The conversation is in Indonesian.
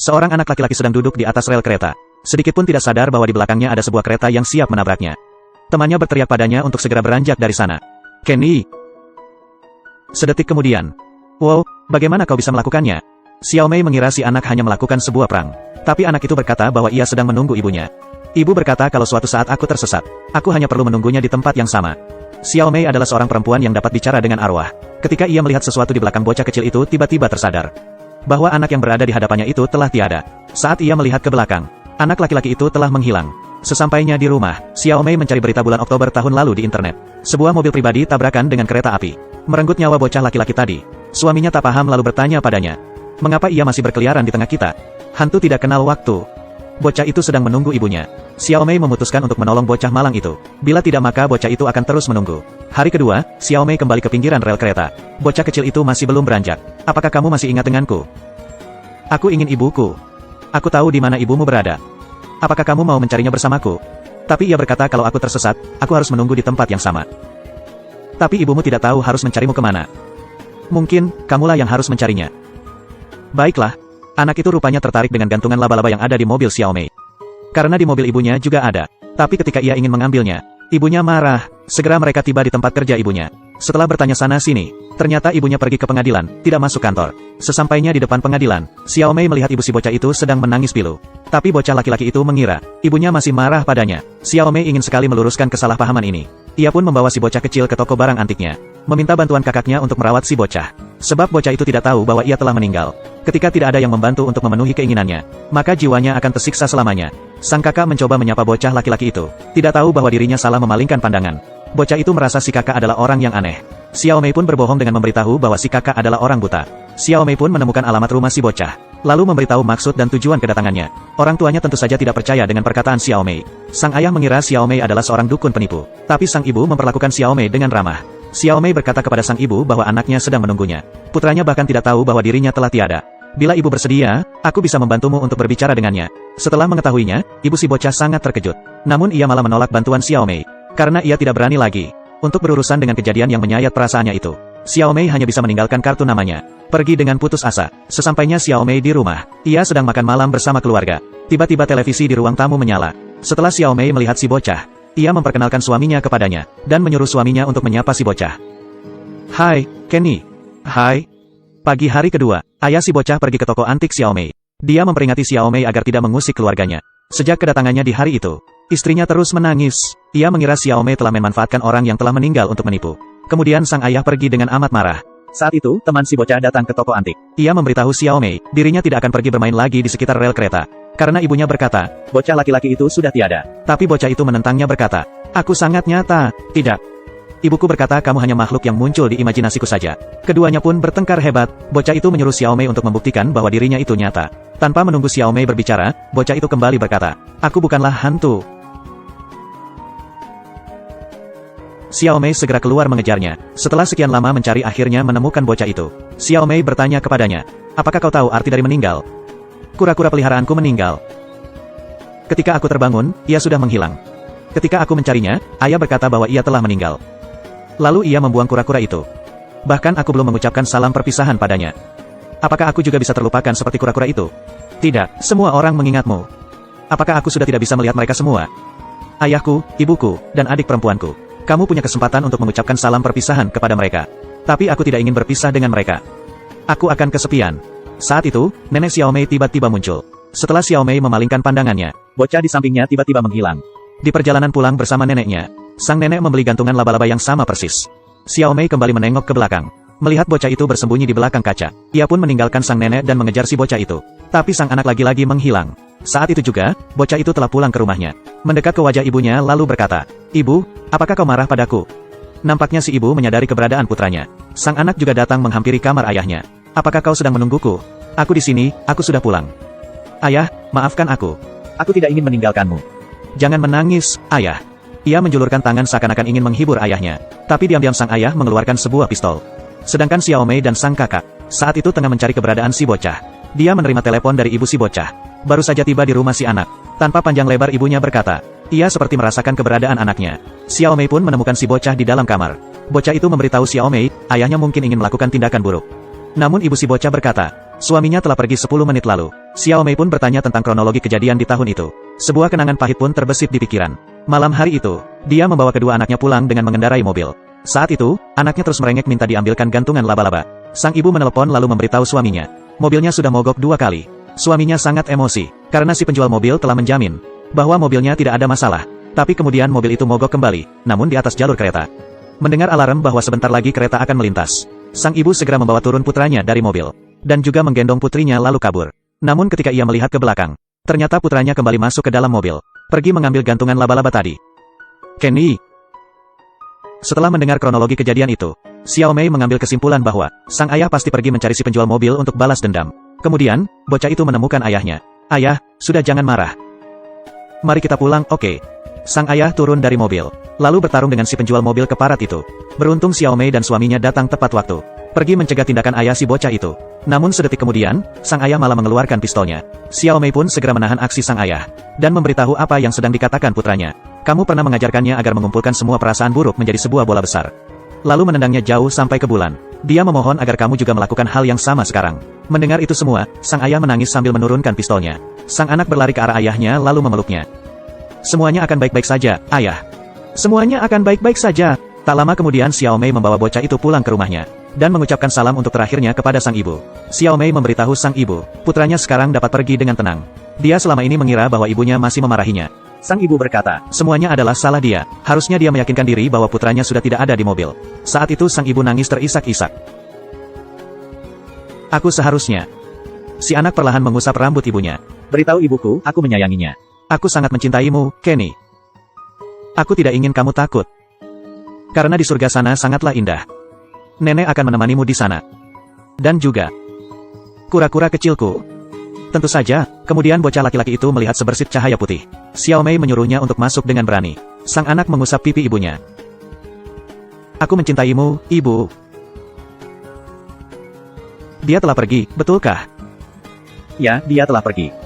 Seorang anak laki-laki sedang duduk di atas rel kereta. Sedikit pun tidak sadar bahwa di belakangnya ada sebuah kereta yang siap menabraknya. Temannya berteriak padanya untuk segera beranjak dari sana. Kenny! Sedetik kemudian. Wow, bagaimana kau bisa melakukannya? Xiao Mei mengira si anak hanya melakukan sebuah prank. Tapi anak itu berkata bahwa ia sedang menunggu ibunya. Ibu berkata kalau suatu saat aku tersesat, aku hanya perlu menunggunya di tempat yang sama. Xiao Mei adalah seorang perempuan yang dapat bicara dengan arwah. Ketika ia melihat sesuatu di belakang bocah kecil itu tiba-tiba tersadar bahwa anak yang berada di hadapannya itu telah tiada. Saat ia melihat ke belakang, anak laki-laki itu telah menghilang. Sesampainya di rumah, Xiao Mei mencari berita bulan Oktober tahun lalu di internet. Sebuah mobil pribadi tabrakan dengan kereta api, merenggut nyawa bocah laki-laki tadi. Suaminya tak paham lalu bertanya padanya, mengapa ia masih berkeliaran di tengah kita? Hantu tidak kenal waktu. Bocah itu sedang menunggu ibunya. Xiao Mei memutuskan untuk menolong bocah malang itu. Bila tidak maka bocah itu akan terus menunggu. Hari kedua, Xiao Mei kembali ke pinggiran rel kereta. Bocah kecil itu masih belum beranjak. Apakah kamu masih ingat denganku? Aku ingin ibuku. Aku tahu di mana ibumu berada. Apakah kamu mau mencarinya bersamaku? Tapi ia berkata kalau aku tersesat, aku harus menunggu di tempat yang sama. Tapi ibumu tidak tahu harus mencarimu kemana. Mungkin, kamulah yang harus mencarinya. Baiklah. Anak itu rupanya tertarik dengan gantungan laba-laba yang ada di mobil Xiao Mei. Karena di mobil ibunya juga ada. Tapi ketika ia ingin mengambilnya, ibunya marah. Segera mereka tiba di tempat kerja ibunya. Setelah bertanya sana-sini, ternyata ibunya pergi ke pengadilan, tidak masuk kantor. Sesampainya di depan pengadilan, Xiao Mei melihat ibu si bocah itu sedang menangis pilu. Tapi bocah laki-laki itu mengira, ibunya masih marah padanya. Xiao Mei ingin sekali meluruskan kesalahpahaman ini. Ia pun membawa si bocah kecil ke toko barang antiknya, meminta bantuan kakaknya untuk merawat si bocah. Sebab bocah itu tidak tahu bahwa ia telah meninggal. Ketika tidak ada yang membantu untuk memenuhi keinginannya, maka jiwanya akan tersiksa selamanya. Sang kakak mencoba menyapa bocah laki-laki itu, tidak tahu bahwa dirinya salah memalingkan pandangan. Bocah itu merasa si kakak adalah orang yang aneh. Xiao Mei pun berbohong dengan memberitahu bahwa si kakak adalah orang buta. Xiao Mei pun menemukan alamat rumah si bocah, lalu memberitahu maksud dan tujuan kedatangannya. Orang tuanya tentu saja tidak percaya dengan perkataan Xiao Mei. Sang ayah mengira Xiao Mei adalah seorang dukun penipu, tapi sang ibu memperlakukan Xiao Mei dengan ramah. Xiao Mei berkata kepada sang ibu bahwa anaknya sedang menunggunya. Putranya bahkan tidak tahu bahwa dirinya telah tiada. Bila ibu bersedia, aku bisa membantumu untuk berbicara dengannya. Setelah mengetahuinya, ibu si bocah sangat terkejut. Namun ia malah menolak bantuan Xiao Mei, karena ia tidak berani lagi untuk berurusan dengan kejadian yang menyayat perasaannya itu. Xiao Mei hanya bisa meninggalkan kartu namanya, pergi dengan putus asa. Sesampainya Xiao Mei di rumah, ia sedang makan malam bersama keluarga. Tiba-tiba televisi di ruang tamu menyala. Setelah Xiao Mei melihat si bocah, ia memperkenalkan suaminya kepadanya, dan menyuruh suaminya untuk menyapa si bocah. Hai, Kenny. Hai. Pagi hari kedua, ayah si bocah pergi ke toko antik Xiao Mei. Dia memperingati Xiao Mei agar tidak mengusik keluarganya. Sejak kedatangannya di hari itu, istrinya terus menangis. Ia mengira Xiao Mei telah memanfaatkan orang yang telah meninggal untuk menipu. Kemudian sang ayah pergi dengan amat marah. Saat itu, teman si bocah datang ke toko antik. Ia memberitahu Xiao Mei, dirinya tidak akan pergi bermain lagi di sekitar rel kereta. Karena ibunya berkata, bocah laki-laki itu sudah tiada. Tapi bocah itu menentangnya berkata, aku sangat nyata. Tidak. Ibuku berkata kamu hanya makhluk yang muncul di imajinasiku saja. Keduanya pun bertengkar hebat. Bocah itu menyuruh Xiao Mei untuk membuktikan bahwa dirinya itu nyata. Tanpa menunggu Xiao Mei berbicara, bocah itu kembali berkata, aku bukanlah hantu. Xiao Mei segera keluar mengejarnya. Setelah sekian lama mencari akhirnya menemukan bocah itu. Xiao Mei bertanya kepadanya, apakah kau tahu arti dari meninggal? Kura-kura peliharaanku meninggal. Ketika aku terbangun, ia sudah menghilang. Ketika aku mencarinya, ayah berkata bahwa ia telah meninggal. Lalu ia membuang kura-kura itu. Bahkan aku belum mengucapkan salam perpisahan padanya. Apakah aku juga bisa terlupakan seperti kura-kura itu? Tidak, semua orang mengingatmu. Apakah aku sudah tidak bisa melihat mereka semua? Ayahku, ibuku, dan adik perempuanku. Kamu punya kesempatan untuk mengucapkan salam perpisahan kepada mereka. Tapi aku tidak ingin berpisah dengan mereka. Aku akan kesepian. Saat itu, nenek Xiao Mei tiba-tiba muncul. Setelah Xiao Mei memalingkan pandangannya, bocah di sampingnya tiba-tiba menghilang. Di perjalanan pulang bersama neneknya, sang nenek membeli gantungan laba-laba yang sama persis. Xiao Mei kembali menengok ke belakang. Melihat bocah itu bersembunyi di belakang kaca, ia pun meninggalkan sang nenek dan mengejar si bocah itu. Tapi sang anak lagi-lagi menghilang. Saat itu juga, bocah itu telah pulang ke rumahnya. Mendekat ke wajah ibunya lalu berkata, Ibu, apakah kau marah padaku? Nampaknya si ibu menyadari keberadaan putranya. Sang anak juga datang menghampiri kamar ayahnya. Apakah kau sedang menungguku? Aku di sini, aku sudah pulang. Ayah, maafkan aku. Aku tidak ingin meninggalkanmu. Jangan menangis, ayah. Ia menjulurkan tangan seakan-akan ingin menghibur ayahnya. Tapi diam-diam sang ayah mengeluarkan sebuah pistol. Sedangkan Xiao Mei dan sang kakak, saat itu tengah mencari keberadaan si bocah. Dia menerima telepon dari ibu si bocah. Baru saja tiba di rumah si anak. Tanpa panjang lebar ibunya berkata, ia seperti merasakan keberadaan anaknya. Xiao Mei pun menemukan si bocah di dalam kamar. Bocah itu memberitahu Xiao Mei, ayahnya mungkin ingin melakukan tindakan buruk. Namun ibu si bocah berkata, suaminya telah pergi 10 menit lalu. Xiao Mei pun bertanya tentang kronologi kejadian di tahun itu. Sebuah kenangan pahit pun terbesit di pikiran. Malam hari itu, dia membawa kedua anaknya pulang dengan mengendarai mobil. Saat itu, anaknya terus merengek minta diambilkan gantungan laba-laba. Sang ibu menelepon lalu memberitahu suaminya. Mobilnya sudah mogok 2 kali. Suaminya sangat emosi, karena si penjual mobil telah menjamin bahwa mobilnya tidak ada masalah. Tapi kemudian mobil itu mogok kembali, namun di atas jalur kereta. Mendengar alarm bahwa sebentar lagi kereta akan melintas, sang ibu segera membawa turun putranya dari mobil, dan juga menggendong putrinya lalu kabur. Namun ketika ia melihat ke belakang, ternyata putranya kembali masuk ke dalam mobil, pergi mengambil gantungan laba-laba tadi. Kenny. Setelah mendengar kronologi kejadian itu, Xiao Mei mengambil kesimpulan bahwa sang ayah pasti pergi mencari si penjual mobil untuk balas dendam. Kemudian, bocah itu menemukan ayahnya. Ayah, sudah jangan marah. Mari kita pulang, oke. Sang ayah turun dari mobil, lalu bertarung dengan si penjual mobil keparat itu. Beruntung Xiao Mei dan suaminya datang tepat waktu, pergi mencegah tindakan ayah si bocah itu. Namun sedetik kemudian, sang ayah malah mengeluarkan pistolnya. Xiao Mei pun segera menahan aksi sang ayah, dan memberitahu apa yang sedang dikatakan putranya. Kamu pernah mengajarkannya agar mengumpulkan semua perasaan buruk menjadi sebuah bola besar, lalu menendangnya jauh sampai ke bulan. Dia memohon agar kamu juga melakukan hal yang sama sekarang. Mendengar itu semua, sang ayah menangis sambil menurunkan pistolnya. Sang anak berlari ke arah ayahnya lalu memeluknya. Semuanya akan baik-baik saja, ayah. Semuanya akan baik-baik saja. Tak lama kemudian Xiao Mei membawa bocah itu pulang ke rumahnya, dan mengucapkan salam untuk terakhirnya kepada sang ibu. Xiao Mei memberitahu sang ibu, putranya sekarang dapat pergi dengan tenang. Dia selama ini mengira bahwa ibunya masih memarahinya. Sang ibu berkata, semuanya adalah salah dia. Harusnya dia meyakinkan diri bahwa putranya sudah tidak ada di mobil. Saat itu sang ibu nangis terisak-isak. Aku seharusnya. Si anak perlahan mengusap rambut ibunya. Beritahu ibuku, aku menyayanginya. Aku sangat mencintaimu, Kenny. Aku tidak ingin kamu takut. Karena di surga sana sangatlah indah. Nenek akan menemanimu di sana. Dan juga kura-kura kecilku. Tentu saja, kemudian bocah laki-laki itu melihat sebersit cahaya putih. Xiao Mei menyuruhnya untuk masuk dengan berani. Sang anak mengusap pipi ibunya. Aku mencintaimu, ibu. Dia telah pergi, betulkah? Ya, dia telah pergi.